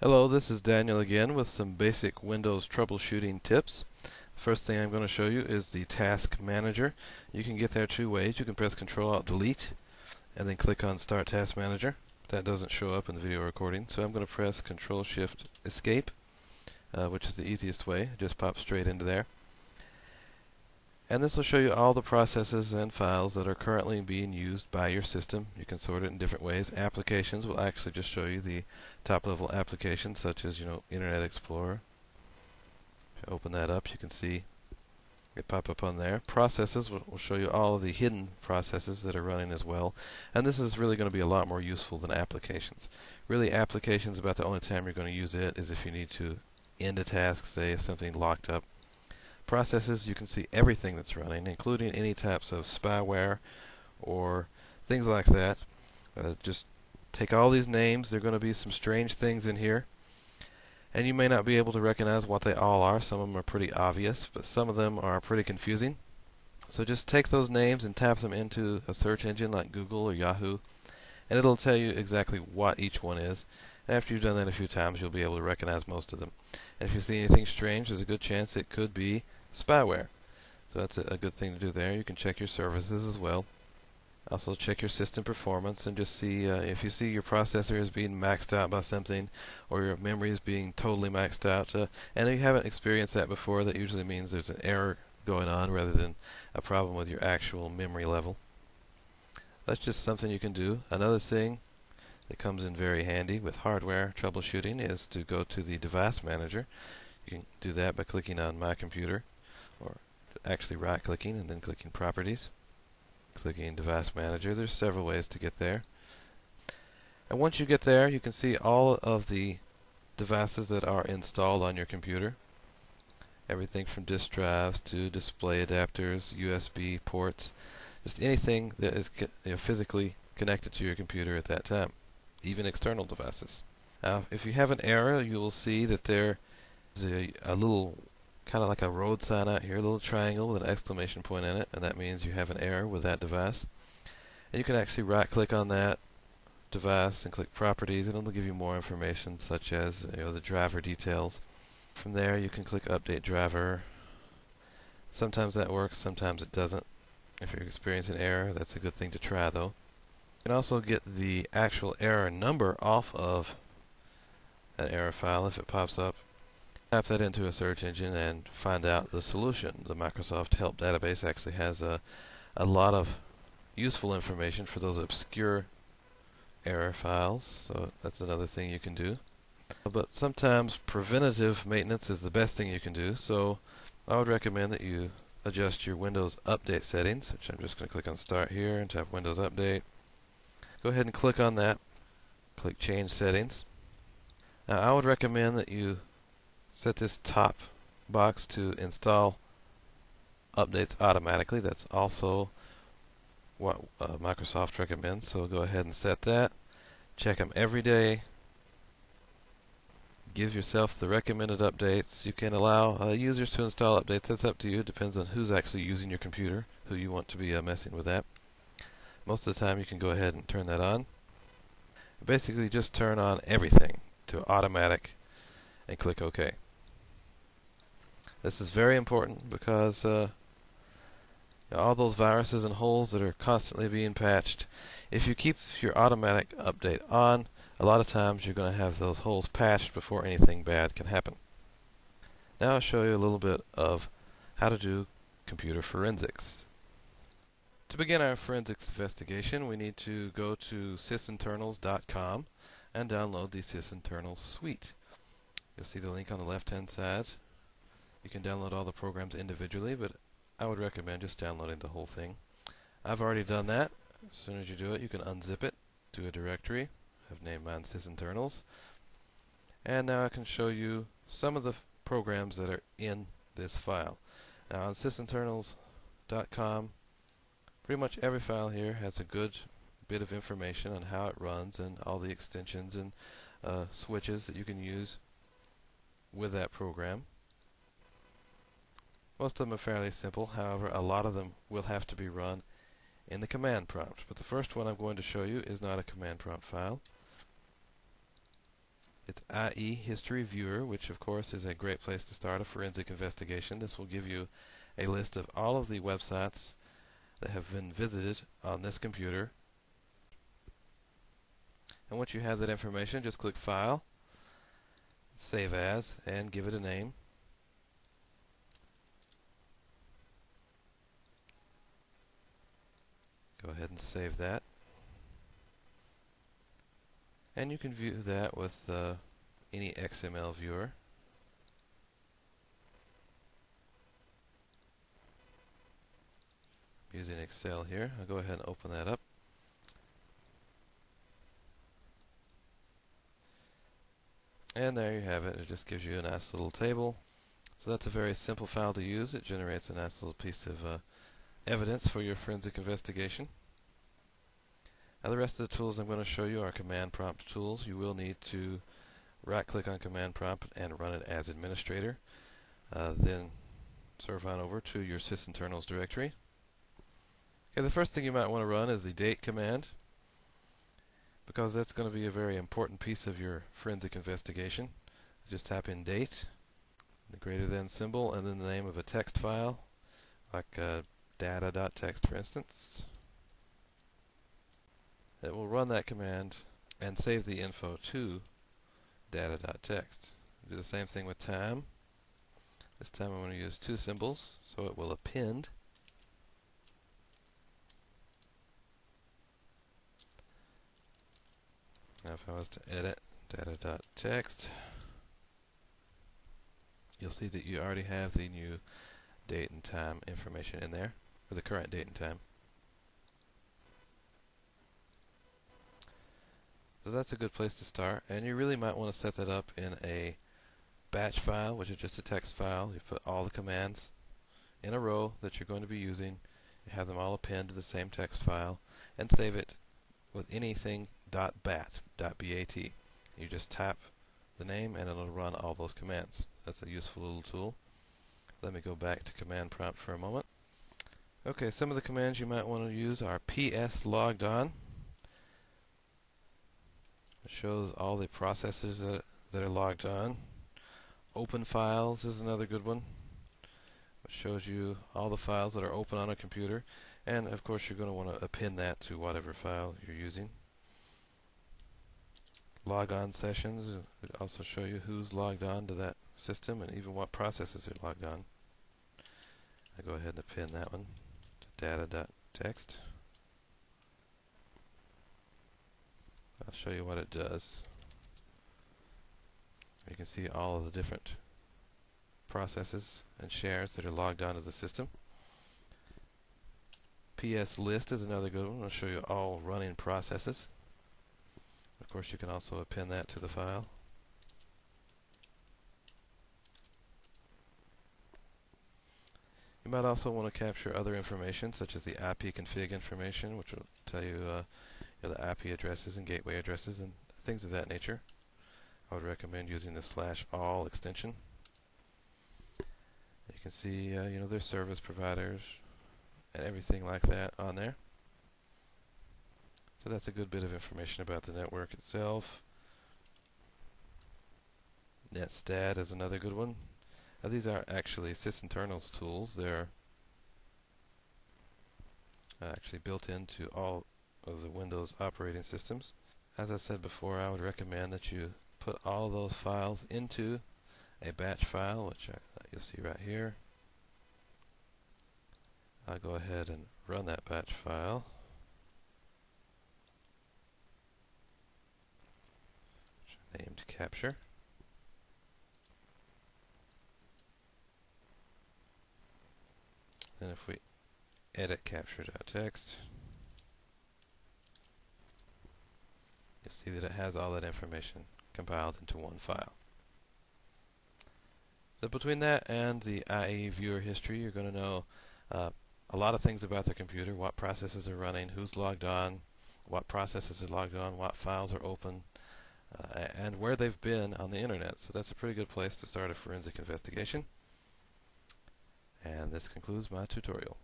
Hello, this is Daniel again with some basic Windows troubleshooting tips. First thing I'm going to show you is the Task Manager. You can get there two ways. You can press Ctrl-Alt-Delete and then click on Start Task Manager. That doesn't show up in the video recording, so I'm going to press Ctrl-Shift-Escape, which is the easiest way. It just pops straight into there. And this will show you all the processes and files that are currently being used by your system. You can sort it in different ways. Applications will actually just show you the top level applications such as, Internet Explorer. If you open that up, you can see it pop up on there. Processes will show you all of the hidden processes that are running as well. And this is really going to be a lot more useful than applications. Really, applications, about the only time you're going to use it is if you need to end a task, say if something locked up. Processes, you can see everything that's running, including any types of spyware or things like that. Just take all these names. There are going to be some strange things in here, and you may not be able to recognize what they all are. Some of them are pretty obvious, but some of them are pretty confusing. So just take those names and tap them into a search engine like Google or Yahoo, and it'll tell you exactly what each one is. And after you've done that a few times, you'll be able to recognize most of them. And if you see anything strange, there's a good chance it could be spyware. So that's a good thing to do there. You can check your services as well. Also check your system performance and just see if you see your processor is being maxed out by something or your memory is being totally maxed out. And if you haven't experienced that before, that usually means there's an error going on rather than a problem with your actual memory level. That's just something you can do. Another thing that comes in very handy with hardware troubleshooting is to go to the Device Manager. You can do that by clicking on My Computer, or actually right-clicking and then clicking Properties. Clicking Device Manager. There's several ways to get there. And once you get there, you can see all of the devices that are installed on your computer. Everything from disk drives to display adapters, USB ports, just anything that is physically connected to your computer at that time, even external devices. Now, if you have an error, you will see that there is a little, kind of like a road sign out here, a little triangle with an exclamation point in it, and that means you have an error with that device. And you can actually right-click on that device and click Properties, and it'll give you more information, such as the driver details. From there, you can click Update Driver. Sometimes that works, sometimes it doesn't. If you're experiencing an error, that's a good thing to try, though. You can also get the actual error number off of an error file if it pops up. Tap that into a search engine and find out the solution. The Microsoft Help database actually has a lot of useful information for those obscure error files, so that's another thing you can do. But sometimes preventative maintenance is the best thing you can do, so I would recommend that you adjust your Windows Update settings, which I'm just going to click on Start here and tap Windows Update. Go ahead and click on that. Click Change Settings. Now I would recommend that you set this top box to install updates automatically. That's also what Microsoft recommends, so go ahead and set that. Check them every day. Give yourself the recommended updates. You can allow users to install updates. That's up to you. It depends on who's actually using your computer, who you want to be messing with that. Most of the time you can go ahead and turn that on. Basically just turn on everything to automatic and click OK. This is very important because all those viruses and holes that are constantly being patched, if you keep your automatic update on, a lot of times you're going to have those holes patched before anything bad can happen. Now I'll show you a little bit of how to do computer forensics. To begin our forensics investigation, we need to go to Sysinternals.com and download the Sysinternals suite. You'll see the link on the left-hand side. You can download all the programs individually, but I would recommend just downloading the whole thing. I've already done that. As soon as you do it, you can unzip it to a directory. I've named mine Sysinternals. And now I can show you some of the programs that are in this file. Now on Sysinternals.com, pretty much every file here has a good bit of information on how it runs and all the extensions and switches that you can use with that program. Most of them are fairly simple, however a lot of them will have to be run in the command prompt. But the first one I'm going to show you is not a command prompt file. It's IE History Viewer, which of course is a great place to start a forensic investigation. This will give you a list of all of the websites that have been visited on this computer. And once you have that information, just click File, Save As, and give it a name. Go ahead and save that. And you can view that with any XML viewer. I'm using Excel here. I'll go ahead and open that up. And there you have it. It just gives you a nice little table. So that's a very simple file to use. It generates a nice little piece of evidence for your forensic investigation. Now the rest of the tools I'm going to show you are command prompt tools. You will need to right-click on command prompt and run it as administrator. Then surf on over to your Sysinternals directory. Okay, the first thing you might want to run is the date command, because that's going to be a very important piece of your forensic investigation. Just type in date, the greater than symbol, and then the name of a text file, like data.txt for instance. It will run that command and save the info to data.txt. Do the same thing with time. This time I'm going to use two symbols, so it will append. Now if I was to edit data.txt, you'll see that you already have the new date and time information in there, or the current date and time. So that's a good place to start, and you really might want to set that up in a batch file, which is just a text file. You put all the commands in a row that you're going to be using, you have them all append to the same text file, and save it with anything .bat. You just tap the name and it'll run all those commands. That's a useful little tool. Let me go back to command prompt for a moment. Okay, some of the commands you might want to use are ps logged on. It shows all the processes that are logged on. Open files is another good one, which shows you all the files that are open on a computer. And of course you're going to want to append that to whatever file you're using. Logon sessions would also show you who's logged on to that system and even what processes are logged on. I go ahead and append that one to data.txt. I'll show you what it does. You can see all of the different processes and shares that are logged onto the system. PS list is another good one. I'll show you all running processes. Of course, you can also append that to the file. You might also want to capture other information, such as the IP config information, which will tell you, the IP addresses and gateway addresses and things of that nature. I would recommend using the /all extension. You can see, their service providers and everything like that on there. So that's a good bit of information about the network itself. Netstat is another good one. Now these aren't actually Sysinternals tools. They're actually built into all of the Windows operating systems. As I said before, I would recommend that you put all of those files into a batch file, which you'll see right here. I'll go ahead and run that batch file. Named capture. Then if we edit capture.txt, you'll see that it has all that information compiled into one file. So between that and the IE viewer history, you're going to know a lot of things about the computer, what processes are running, who's logged on, what processes are logged on, what files are open, and where they've been on the internet. So that's a pretty good place to start a forensic investigation. And this concludes my tutorial.